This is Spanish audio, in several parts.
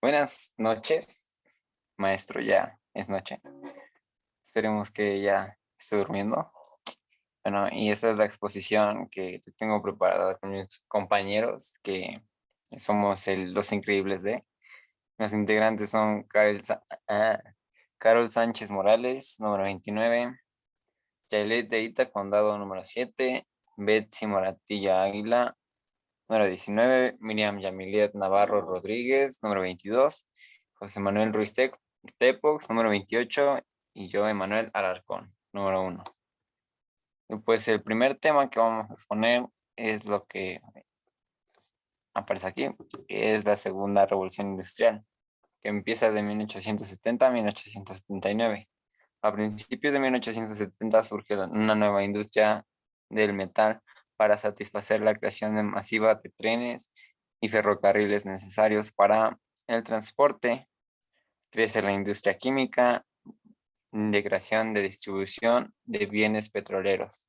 Buenas noches, maestro, ya es noche. Esperemos que ya esté durmiendo. Bueno, y esta es la exposición que tengo preparada con mis compañeros, que somos los increíbles de. Los integrantes son Carol Sánchez Morales, número 29, Yailet de Ita, condado número 7, Betsy Moratilla Águila, número 19, Miriam Yamilet Navarro Rodríguez, número 22, José Manuel Ruiz Tepox, número 28, y yo, Emanuel Alarcón, número 1. Y pues el primer tema que vamos a exponer es lo que aparece aquí, que es la segunda revolución industrial, que empieza de 1870 a 1879. A principios de 1870 surge una nueva industria del metal para satisfacer la creación masiva de trenes y ferrocarriles necesarios para el transporte. Crece la industria química de creación de distribución de bienes petroleros.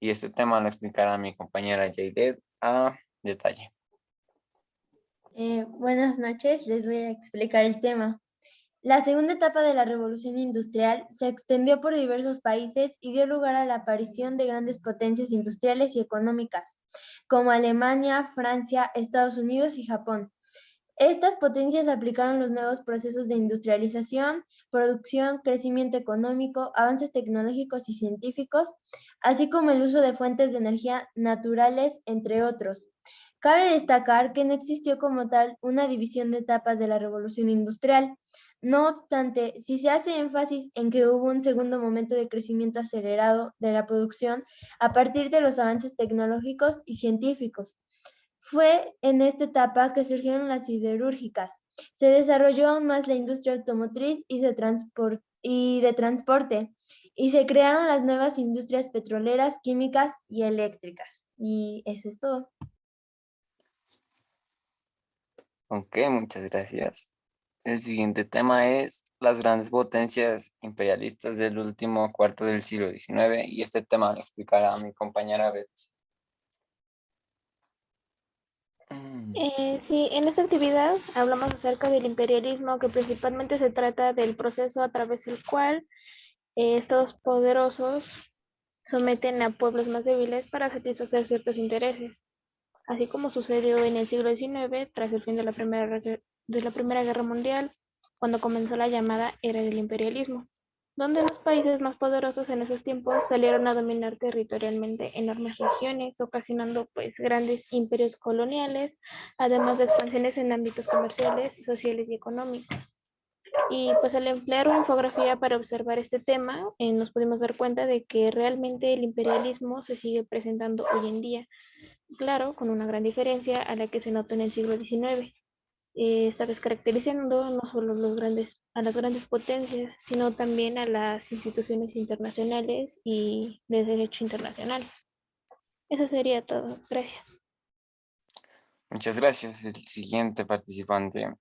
Y este tema lo explicará mi compañera Jaylet a detalle. Buenas noches, les voy a explicar el tema. La segunda etapa de la revolución industrial se extendió por diversos países y dio lugar a la aparición de grandes potencias industriales y económicas, como Alemania, Francia, Estados Unidos y Japón. Estas potencias aplicaron los nuevos procesos de industrialización, producción, crecimiento económico, avances tecnológicos y científicos, así como el uso de fuentes de energía naturales, entre otros. Cabe destacar que no existió como tal una división de etapas de la revolución industrial. No obstante, si se hace énfasis en que hubo un segundo momento de crecimiento acelerado de la producción a partir de los avances tecnológicos y científicos. Fue en esta etapa que surgieron las siderúrgicas. Se desarrolló aún más la industria automotriz y de transporte, y se crearon las nuevas industrias petroleras, químicas y eléctricas. Y eso es todo. Ok, muchas gracias. El siguiente tema es las grandes potencias imperialistas del último cuarto del siglo XIX, y este tema lo explicará mi compañera Betsy. Sí, en esta actividad hablamos acerca del imperialismo, que principalmente se trata del proceso a través del cual estados poderosos someten a pueblos más débiles para satisfacer ciertos intereses, así como sucedió en el siglo XIX tras el fin de la Primera Guerra Mundial, cuando comenzó la llamada Era del Imperialismo, donde los países más poderosos en esos tiempos salieron a dominar territorialmente enormes regiones, ocasionando pues grandes imperios coloniales, además de expansiones en ámbitos comerciales, sociales y económicos. Y pues al emplear una infografía para observar este tema, nos pudimos dar cuenta de que realmente el imperialismo se sigue presentando hoy en día, claro, con una gran diferencia a la que se notó en el siglo XIX. Esta vez caracterizando no solo a las grandes potencias, sino también a las instituciones internacionales y de derecho internacional. Eso sería todo. Gracias. Muchas gracias. El siguiente participante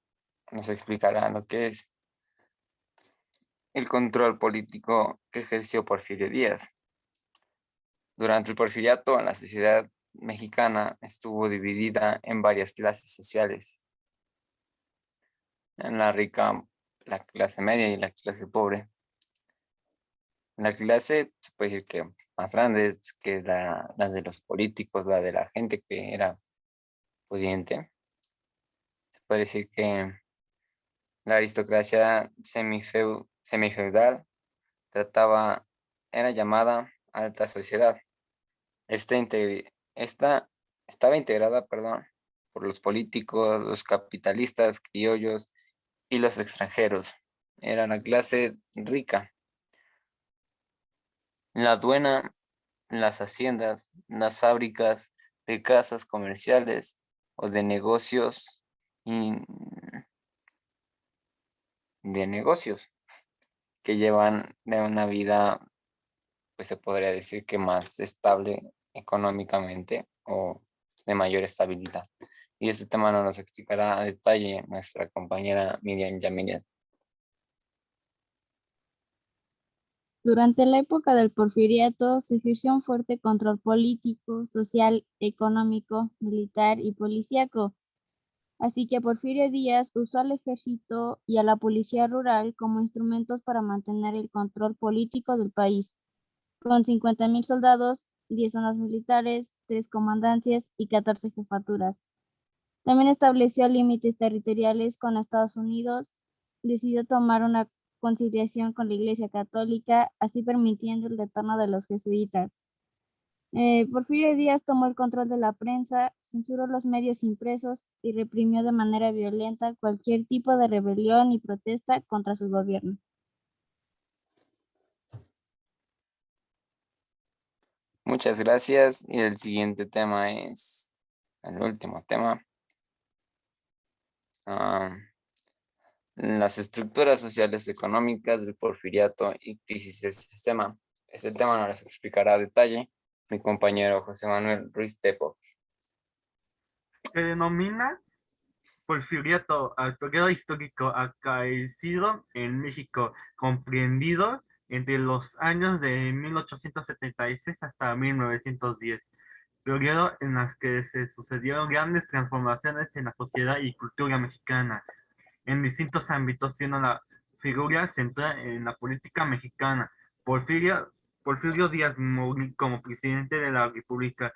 nos explicará lo que es el control político que ejerció Porfirio Díaz. Durante el porfiriato, la sociedad mexicana estuvo dividida en varias clases sociales. En la rica, la clase media y la clase pobre. La clase, se puede decir que más grande es que la de los políticos, la de la gente que era pudiente. Se puede decir que la aristocracia semifeudal trataba, era llamada alta sociedad. Esta estaba integrada, perdón, por los políticos, los capitalistas, criollos y los extranjeros. Era la clase rica. La aduana, las haciendas, las fábricas de casas comerciales o de negocios y de negocios que llevan de una vida, pues se podría decir que más estable económicamente o de mayor estabilidad. Y este tema nos lo explicará a detalle nuestra compañera Miriam Yamilet. Durante la época del Porfiriato se ejerció un fuerte control político, social, económico, militar y policíaco. Así que Porfirio Díaz usó al ejército y a la policía rural como instrumentos para mantener el control político del país, con 50,000 soldados, 10 zonas militares, 3 comandancias y 14 jefaturas. También estableció límites territoriales con Estados Unidos, decidió tomar una conciliación con la Iglesia Católica, así permitiendo el retorno de los jesuitas. Porfirio Díaz tomó el control de la prensa, censuró los medios impresos y reprimió de manera violenta cualquier tipo de rebelión y protesta contra su gobierno. Muchas gracias. Y el siguiente tema es el último tema. Las estructuras sociales económicas del porfiriato y crisis del sistema. Este tema nos las explicará a detalle mi compañero José Manuel Ruiz Tepo. Se denomina porfiriato al periodo histórico acaecido en México, comprendido entre los años de 1876 hasta 1910, periodo en las que se sucedieron grandes transformaciones en la sociedad y cultura mexicana, en distintos ámbitos, siendo la figura central en la política mexicana. Porfirio Díaz Mori como presidente de la República,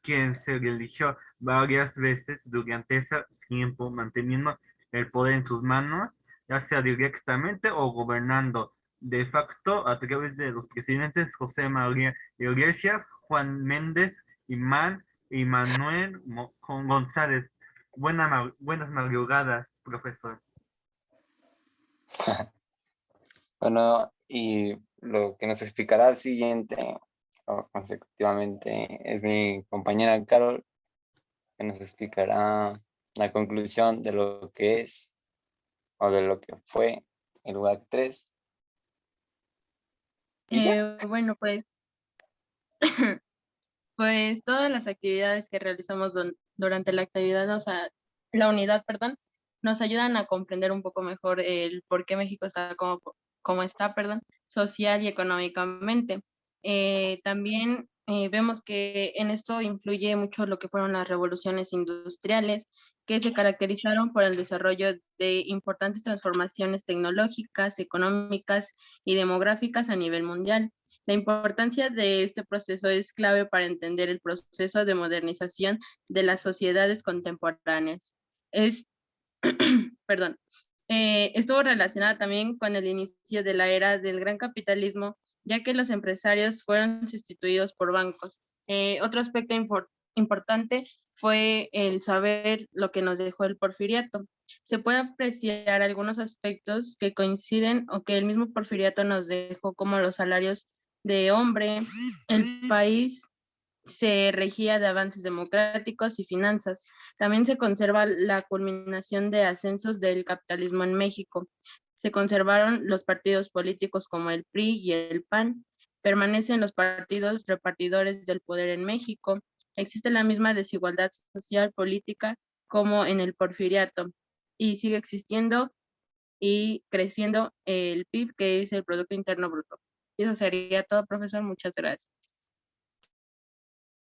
quien se eligió varias veces durante ese tiempo, manteniendo el poder en sus manos, ya sea directamente o gobernando de facto a través de los presidentes José María Iglesias, Juan Méndez y Manuel González. Buenas madrugadas, profesor. Bueno, y lo que nos explicará siguiente o consecutivamente es mi compañera Carol, que nos explicará la conclusión de lo que es o de lo que fue el UAC 3. Bueno, pues todas las actividades que realizamos durante la actividad, o sea, la unidad, perdón, nos ayudan a comprender un poco mejor el por qué México está como está, perdón, social y económicamente. También vemos que en esto influye mucho lo que fueron las revoluciones industriales, que se caracterizaron por el desarrollo de importantes transformaciones tecnológicas, económicas y demográficas a nivel mundial. La importancia de este proceso es clave para entender el proceso de modernización de las sociedades contemporáneas. Perdón, estuvo relacionada también con el inicio de la era del gran capitalismo, ya que los empresarios fueron sustituidos por bancos. Otro aspecto importante fue el saber lo que nos dejó el porfiriato. Se puede apreciar algunos aspectos que coinciden o que el mismo porfiriato nos dejó, como los salarios de hombre. El país se regía de avances democráticos y finanzas. También se conserva la culminación de ascensos del capitalismo en México. Se conservaron los partidos políticos como el PRI y el PAN. Permanecen los partidos repartidores del poder en México. Existe la misma desigualdad social, política, como en el porfiriato. Y sigue existiendo y creciendo el PIB, que es el Producto Interno Bruto. Y eso sería todo, profesor. Muchas gracias.